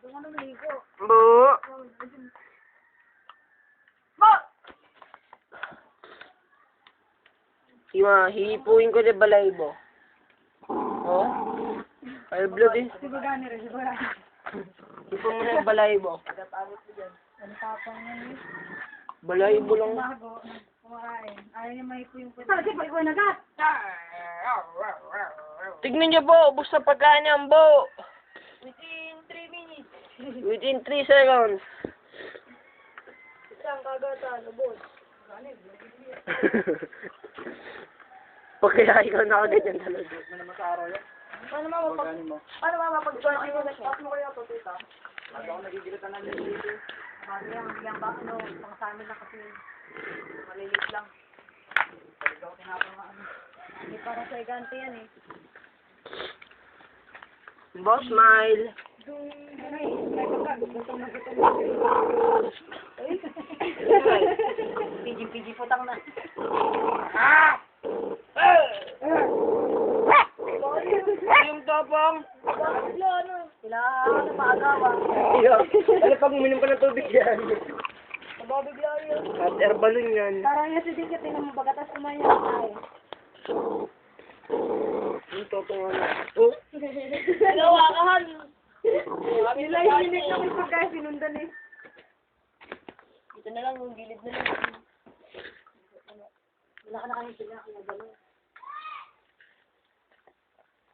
Doon ka na maligo. Bu. Hihipuin ko na balaybo. Oh? Ay, blood eh. Si Bagani rin, si Bagani. Hipo mo na yung balaybo. Ano tapang yan eh. Balaybo lang. Bago, kumakain. Ayaw niya mahipo yung pwede. Sige, pag-iwan agad. Tignan niyo po, ubos na pagkain niyan, bo. Within 3 minutes. Within 3 seconds. Isang kagata, lubos. Pag kaya ikaw nakaganyan talaga. Paano mapag-iwan kayo na siya? Paano kaya po, tita? Bago ako nagigilitan ng dito. Bigyan ba, pang sa amin lang kasi malilit lang. Bago ako tinapang na ano. Hindi para sa igante yan eh. Boss, smile. PG putang na. Yung tapang. Sila maagawa. Iyo. Ano pag uminom ka ng tubig yan? Mababigla yun. Hot air balloon yan. Parang yung si Dikit, tinan mo bagatas kumain niya tayo. Yung totoo ano. Oh? Pinawakahan. Nila hinig na may pagkain sinundan eh. Ito na lang, yung gilid na lang. Wala ka na kayo sila, kaya gano'n.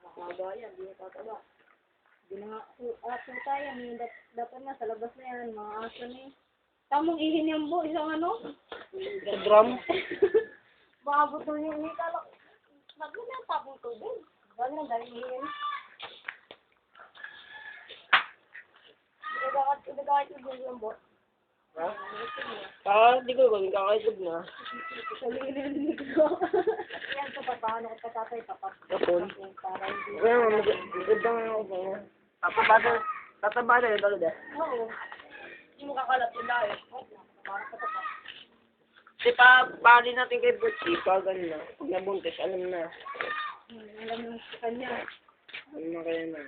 Nakaba yan, di na tataba. Di na nga, aso tayo, dapat nga sa labas na yan, mga aso na eh. Tamang ihin yung bu, isang ano? Sa drum? Maabot na yung ihin, kalak. Naglo na yung tapong tubig. Bali na, dahil ihin. Ibigakit yung bu. Ha? Di ko gawin kakaisog na. Salilinig ko. Yan sa paano ko patatay papat. Kapon. Para hindi. Kaya nga, maganda nga ako sa'yo. Tataba na yun talaga. Oo. Hindi mo kakalat yung lahi. Para patat. Kasi pari natin kay Butchie, pag ano na, pag nabuntis, alam na. Alam mo sa kanya. Alam na kaya na.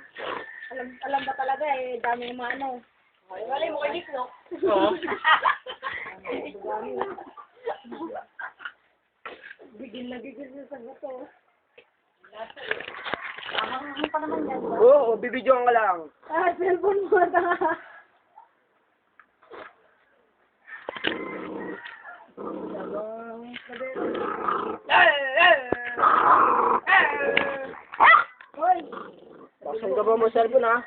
Alam ba talaga eh, dami yung ano. Ay, wala mo kay Nick, no? Oo. Bigil na bigil sa sagot. Ano pa naman yan? Oo, bibidyoan ka lang. Cellphone mo na. Hoy! Pasan ka ba mo cellphone ha?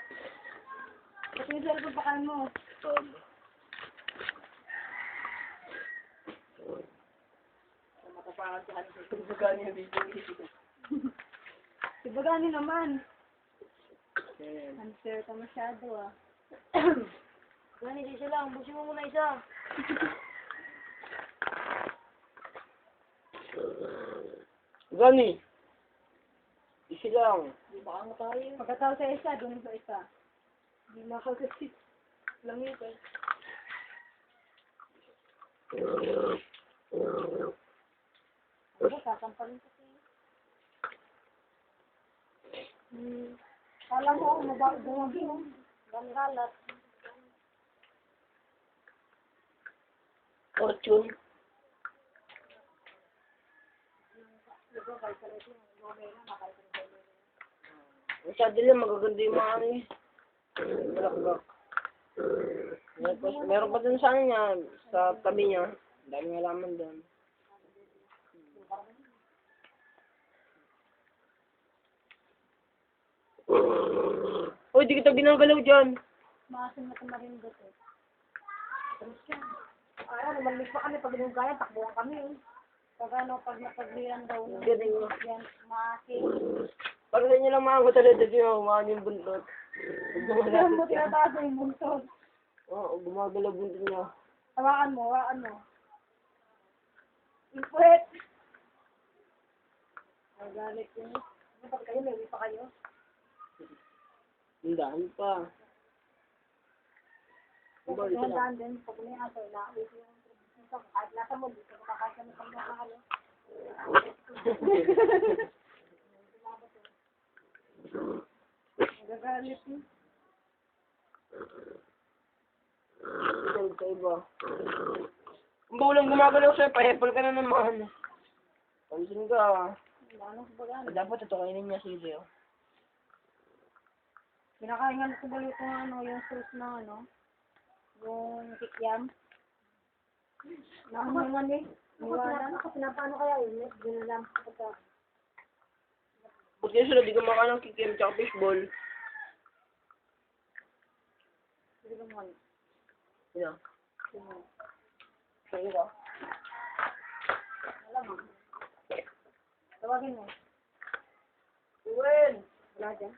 Kasi yung cellphone pa kain mo. Matapangan sa kanila. Kung baga niya dito. Si Bagani naman. Unfair ka masyado ah. Bagani, isa lang. Busin mo muna isa. Gani. Isi lang. Di ba ang tayo? Pagkatao sa isa, doon sa isa. Hindi makagasit. Langit eh. Ano, sasampalin kasi. Kala mo, dumagi mo. Dami kalat. Fortune. Masyado lang, magaganda yung mga ano eh. Balakbak. Meron pa dun sa ano niya, sa tabi niya. Daming halaman dun. Uy, di kita ginagalaw dyan. Maasin na tumarindot eh. Terus yan. Ay, lumalis pa kami. Pag nung kaya, takbuhan kami eh. Pag ano, pag napaglihan daw. Galing mo. Yan, maasin. Para sa inyo lang mga talaga dyan, humaan yung buntot. Yan mo tinataas yung buntot. Oo, gumagalaw buntot niya. Hawakan mo, hawakan mo. Ipwet! Ay, galit yun. Pag kayo, may uwi pa kayo. Ang dami pa. Pag handaan din, pag may aso, ilaawi ko yung kahit nasa mo, dito ko kakasya mo pag nakakalo. Nagagalit yun. sa iba. Ang bulang gumagalaw sa'yo, pa-apple ka na naman. Pansin ka. Ano ba gano'n? Dapat ito kainin niya si Leo. Pinakaingan ko ba yung ano, yung sauce na ano, yung kikiam. Nakahingan eh. Niwanan. Pinapaano kaya yun? Yun lang. Ba't kaya sila di kumakain ng kikim tsaka fishball? Hindi ko mo. Yan. Sa'yo ka? Alam mo. Tawagin mo. Uwen! Wala dyan.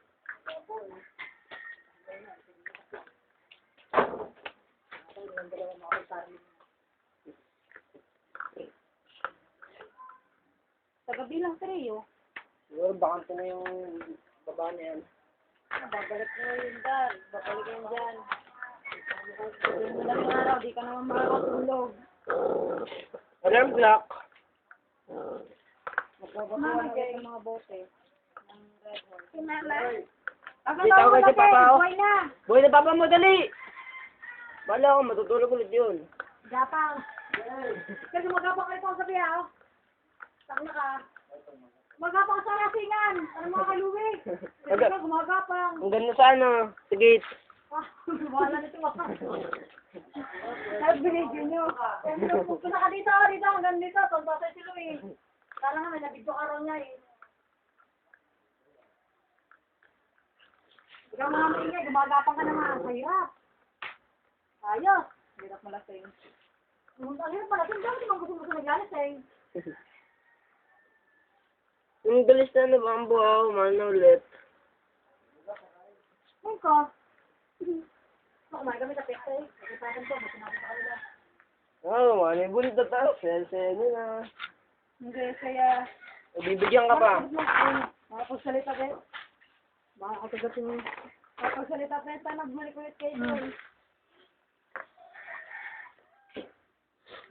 Sa gabi lang, Trio. Siguro bakante na yung baba na yan. Babalik mo yun dyan. Babalik yun dyan. Hindi mo lang yung araw, di ka naman makakatulog. Alarm clock. Magbabatuan ulit ng mga bote. Ng Red Horse. Si Mama. Di tawag si Papa, oh. Boy na! Boy na papa mo, dali! Bala ako, matutulog ulit yun. Gapang. Kasi magapang kayo pang sabi ha. Tangna ka. Magapang sa rasingan. Ano mga kaluwi? Kasi ka gumagapang. Ang ganda sa ano, sa gate. Ah, wala nito ah. Sabi binigyo nyo. Punta ka dito, hanggang dito. Tonto sa si Louie. Kala nga may nabidyo ka ron niya eh. Ikaw mga maingay, gumagapang ka naman. Hirap. Ayos. Hirap malasing. Ang hirap malasing. Dami naman gusto naglalasing. Yung galis na ano ba ang buhaw, man na ulit. Ngayon ko. Kumain kami sa pekta eh. Nagkatakan ko, mas sinabi sa kanila. Oo, man, may bulit na tayo. Sel-sel na. Hindi, kaya... Bibigyan ka pa. Makapagsalita kayo. Makakagatin mo. Makapagsalita kayo, nagmalik ulit kayo doon.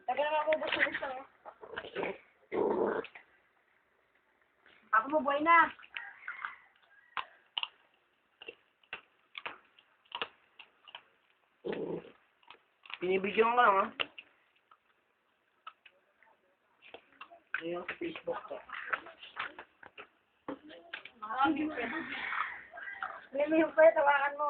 Tagal naman ako gusto gusto mo. Papa mo, buhay na. Binibigyan ka lang, ha? Ayun, sa Facebook ka. Marami yung pwede. Hindi mo yung pwede, tawakan mo.